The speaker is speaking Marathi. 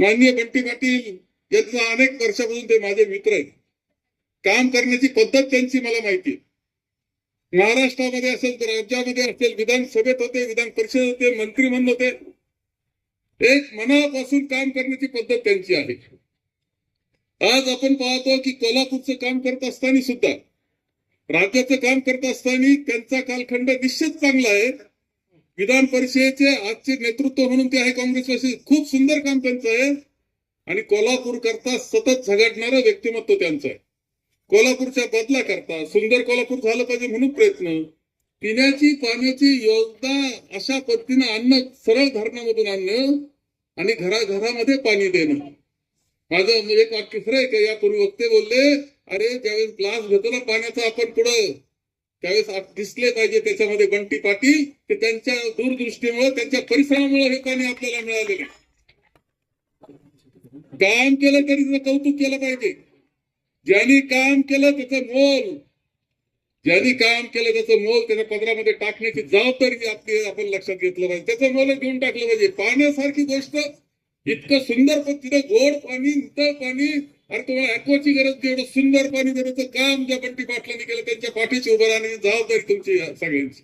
माननीय बंटी पाटील यांचा अनेक वर्षापासून ते माझे मित्र आहेत. काम करण्याची पद्धत त्यांची मला माहिती आहे. महाराष्ट्रामध्ये असेल तर राज्यामध्ये असेल, विधानसभेत होते, विधान परिषद होते, मंत्री म्हणून होते. एक मनापासून काम करण्याची पद्धत त्यांची आहे. आज आपण पाहतो की कोल्हापूरचं काम करत असताना सुद्धा, राज्याचं काम करत असताना त्यांचा कालखंड निश्चित चांगला आहे. विधान परिषदेचे आजचे नेतृत्व म्हणून ते आहे काँग्रेसवासी. खूप सुंदर काम त्यांचं आहे आणि कोल्हापूर करता सतत झगडणारं व्यक्तिमत्व त्यांचं आहे. कोल्हापूरच्या बदला करता सुंदर कोल्हापूर झालं पाहिजे म्हणून प्रयत्न. पिण्याची पाण्याची योजना अशा पद्धतीनं आणणं, सरळ धरणामधून आणणं आणि घराघरामध्ये पाणी देणं. माझं एक वाक्य खरं आहे का, यापूर्वी वक्ते बोलले, अरे ज्यावेळेस ग्लास घेतो ना पाण्याचा आपण पुढं, त्यावेळेस दिसले पाहिजे त्याच्यामध्ये बंटी पाटील. ते त्यांच्या दूरदृष्टीमुळे, त्यांच्या परिश्रमामुळे हे पाणी आपल्याला मिळालेलं. काम केलं तरी त्याचं कौतुक केलं पाहिजे. ज्यांनी काम केलं त्याचं मोल, ज्यांनी काम केलं त्याचं मोल त्याच्या पदरामध्ये टाकण्याची जबाबदारी आपली आपण लक्षात घेतलं पाहिजे. त्याचं मोल घेऊन टाकलं पाहिजे. पाण्यासारखी गोष्ट, इतकं सुंदर पद्धतीने गोड पाणी, नितळ पाणी, अरे तुम्हाला ऍक्वाची गरज नाही, एवढं सुंदर पाणी देण्याचं काम ज्या बंटी पाटलांनी केलं, त्यांच्या पाठीशी उभं राहण्याची जबाबदारी तुमची सगळ्यांची.